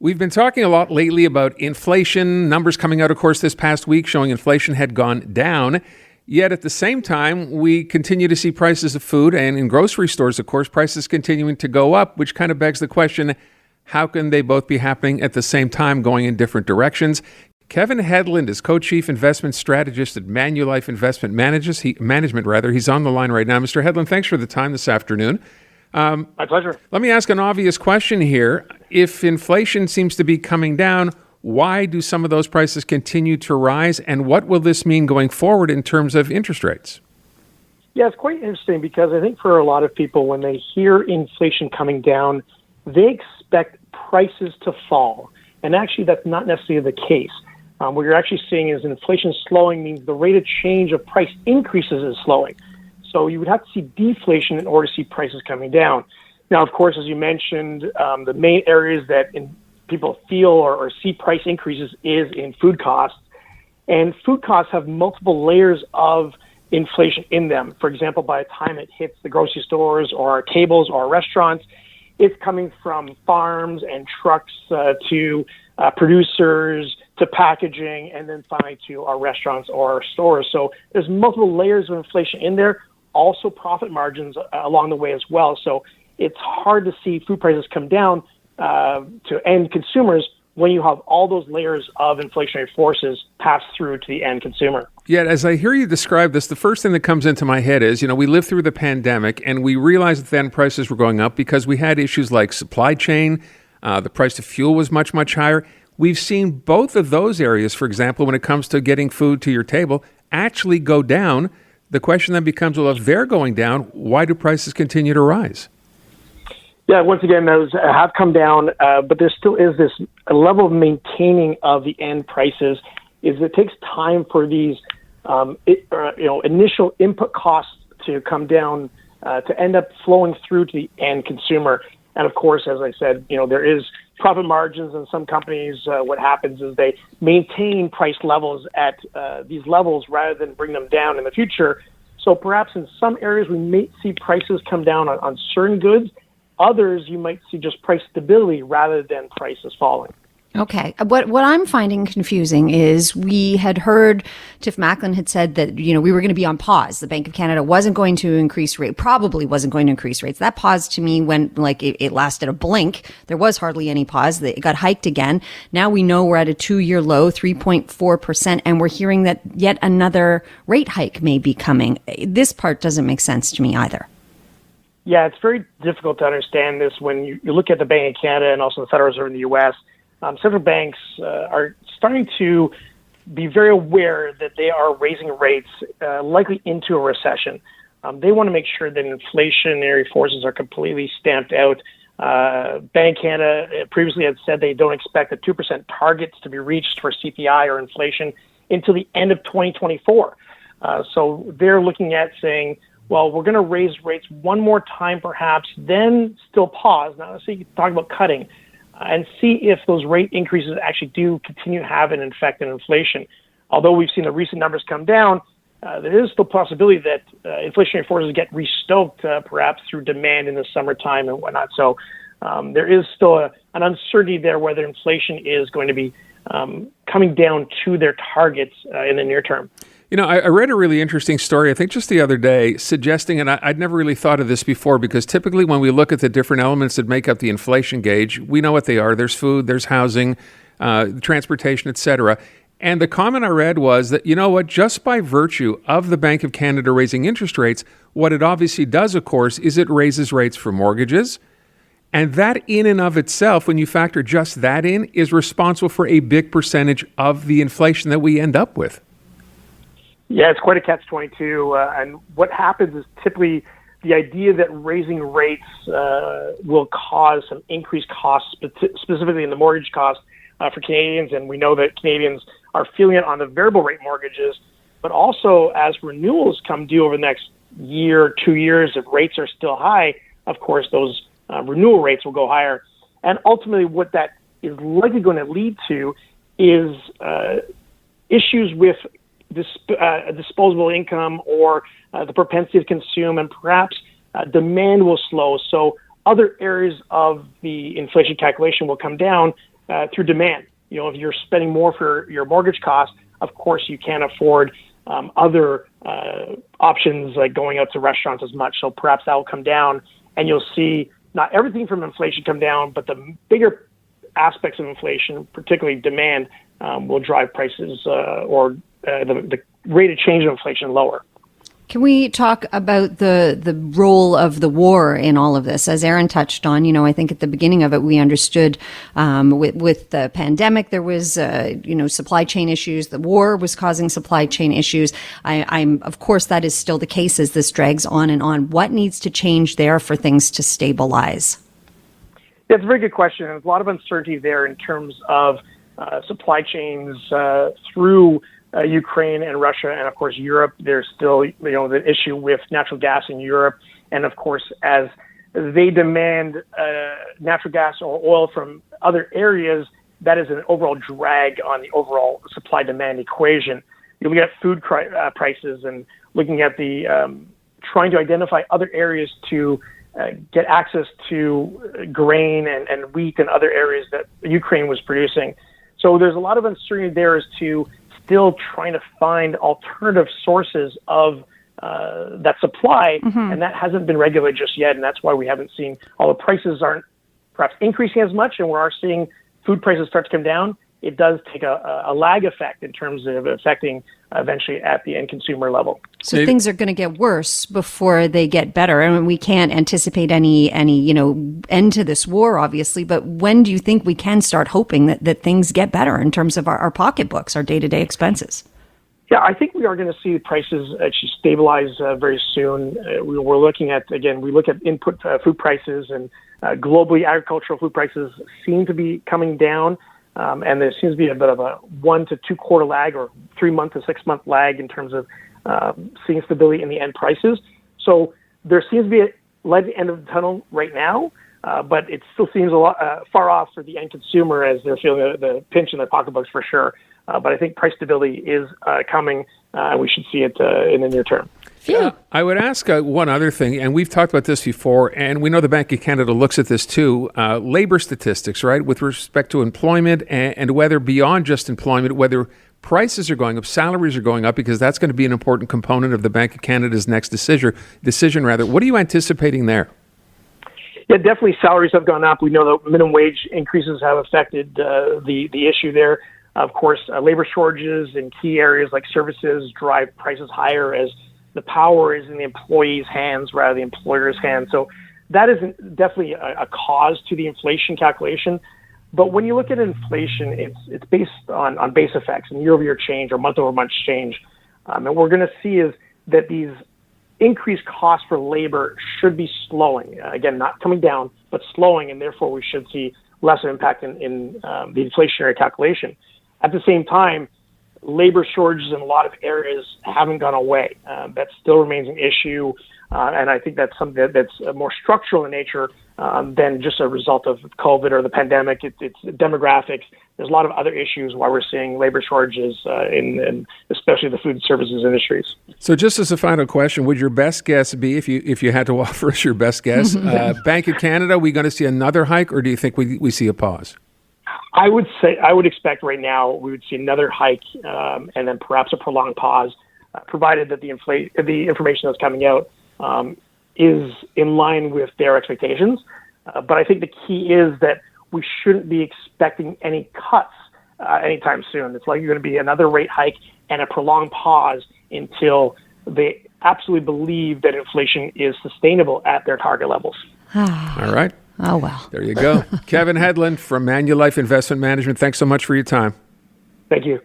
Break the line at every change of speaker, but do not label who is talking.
We've been talking a lot lately about inflation, numbers coming out, of course, this past week showing inflation had gone down. Yet at the same time, we continue to see prices of food and in grocery stores, of course, prices continuing to go up, which kind of begs the question, how can they both be happening at the same time, going in different directions? Kevin Headland is co-chief investment strategist at Manulife Investment Management. He's on the line right now. Mr. Headland, thanks for the time this afternoon.
My pleasure.
Let me ask an obvious question here. If inflation seems to be coming down, why do some of those prices continue to rise? And what will this mean going forward in terms of interest rates?
Yeah, it's quite interesting because I think for a lot of people, when they hear inflation coming down, they expect prices to fall. And actually, that's not necessarily the case. What you're actually seeing is inflation slowing means the rate of change of price increases is slowing. So you would have to see deflation in order to see prices coming down. Now, of course, as you mentioned, the main areas that people feel or see price increases is in food costs. And food costs have multiple layers of inflation in them. For example, by the time it hits the grocery stores or our tables or our restaurants, it's coming from farms and trucks to producers to packaging and then finally to our restaurants or our stores. So there's multiple layers of inflation in there, also profit margins along the way as well. So it's hard to see food prices come down to end consumers when you have all those layers of inflationary forces pass through to the end consumer.
Yet, as I hear you describe this, the first thing that comes into my head is, we lived through the pandemic and we realized that then prices were going up because we had issues like supply chain. The price of fuel was much, much higher. We've seen both of those areas, for example, when it comes to getting food to your table, actually go down. The question then becomes, well, if they're going down, why do prices continue to rise?
Yeah, once again, those have come down, but there still is this level of maintaining of the end prices. Is it takes time for these, initial input costs to come down to end up flowing through to the end consumer. And of course, as I said, there is profit margins in some companies. What happens is they maintain price levels at these levels rather than bring them down in the future. So perhaps in some areas we may see prices come down on certain goods. Others, you might see just price stability rather than prices falling.
Okay. What I'm finding confusing is we had heard Tiff Macklin had said that, we were going to be on pause. The Bank of Canada wasn't going to increase rates, probably wasn't going to increase rates. That pause to me went like it lasted a blink. There was hardly any pause. It got hiked again. Now we know we're at a 2-year low, 3.4%, and we're hearing that yet another rate hike may be coming. This part doesn't make sense to me either.
Yeah, it's very difficult to understand this when you look at the Bank of Canada and also the Federal Reserve in the U.S. Central banks are starting to be very aware that they are raising rates likely into a recession. They want to make sure that inflationary forces are completely stamped out. Bank of Canada previously had said they don't expect the 2% targets to be reached for CPI or inflation until the end of 2024. So they're looking at saying, well, we're going to raise rates one more time perhaps, then still pause. Now, let's see, talk about cutting. And see if those rate increases actually do continue to have an effect on inflation. Although we've seen the recent numbers come down, there is still possibility that inflationary forces get restoked perhaps through demand in the summertime and whatnot. So there is still an uncertainty there whether inflation is going to be coming down to their targets in the near term.
I read a really interesting story, I think just the other day, suggesting, and I'd never really thought of this before, because typically when we look at the different elements that make up the inflation gauge, we know what they are. There's food, there's housing, transportation, et cetera. And the comment I read was that, just by virtue of the Bank of Canada raising interest rates, what it obviously does, of course, is it raises rates for mortgages. And that in and of itself, when you factor just that in, is responsible for a big percentage of the inflation that we end up with.
Yeah, it's quite a catch-22. And what happens is typically the idea that raising rates will cause some increased costs, specifically in the mortgage cost for Canadians. And we know that Canadians are feeling it on the variable rate mortgages. But also as renewals come due over the next year, 2 years, if rates are still high, of course, those renewal rates will go higher. And ultimately what that is likely going to lead to is issues with disposable income or the propensity to consume, and perhaps demand will slow. So other areas of the inflation calculation will come down through demand. If you're spending more for your mortgage costs, of course you can't afford other options like going out to restaurants as much. So perhaps that will come down, and you'll see not everything from inflation come down, but the bigger aspects of inflation, particularly demand, will drive prices or the rate of change of inflation lower.
Can we talk about the role of the war in all of this? As Aaron touched on, I think at the beginning of it, we understood with the pandemic, there was, supply chain issues. The war was causing supply chain issues. I'm of course, that is still the case as this drags on and on. What needs to change there for things to stabilize?
That's a very good question. There's a lot of uncertainty there in terms of supply chains through Ukraine and Russia, and of course Europe. There's still, the issue with natural gas in Europe, and of course, as they demand natural gas or oil from other areas, that is an overall drag on the overall supply-demand equation. You look at food prices and looking at the trying to identify other areas to get access to grain and wheat and other areas that Ukraine was producing. So there's a lot of uncertainty there as to still trying to find alternative sources of that supply, and that hasn't been regulated just yet, and that's why we haven't seen, all the prices aren't perhaps increasing as much, and we are seeing food prices start to come down. It does take a lag effect in terms of affecting eventually at the end consumer level.
So things are going to get worse before they get better. I mean, we can't anticipate any end to this war, obviously. But when do you think we can start hoping that things get better in terms of our pocketbooks, our day-to-day expenses?
Yeah, I think we are going to see prices actually stabilize very soon. We're looking at, again, we look at input food prices, and globally agricultural food prices seem to be coming down. And there seems to be a bit of a 1 to 2 quarter lag or 3 month to 6 month lag in terms of seeing stability in the end prices. So there seems to be a light at the end of the tunnel right now, but it still seems a lot far off for the end consumer as they're feeling the pinch in their pocketbooks for sure. But I think price stability is coming, and we should see it in the near term.
I would ask one other thing, and we've talked about this before, and we know the Bank of Canada looks at this too, labor statistics, right, with respect to employment and whether beyond just employment, whether prices are going up, salaries are going up, because that's going to be an important component of the Bank of Canada's next decision. What are you anticipating there?
Yeah, definitely salaries have gone up. We know that minimum wage increases have affected the issue there. Of course, labor shortages in key areas like services drive prices higher as the power is in the employee's hands rather than the employer's hands. So that is definitely a cause to the inflation calculation. But when you look at inflation, it's based on base effects and year-over-year change or month-over-month change. And what we're going to see is that these increased costs for labor should be slowing. Again, not coming down, but slowing, and therefore we should see less impact in the inflationary calculation. At the same time, labor shortages in a lot of areas haven't gone away. That still remains an issue, and I think that's something that's more structural in nature than just a result of COVID or the pandemic. It's demographics. There's a lot of other issues why we're seeing labor shortages in especially the food services industries.
So just as a final question, would your best guess be, if you had to offer us your best guess, Bank of Canada, are we going to see another hike, or do you think we see a pause?
I would expect right now we would see another hike and then perhaps a prolonged pause, provided that the information that's coming out is in line with their expectations. But I think the key is that we shouldn't be expecting any cuts anytime soon. It's likely going to be another rate hike and a prolonged pause until they absolutely believe that inflation is sustainable at their target levels.
All right.
Oh, well.
There you go. Kevin Headland from Manulife Investment Management, thanks so much for your time.
Thank you.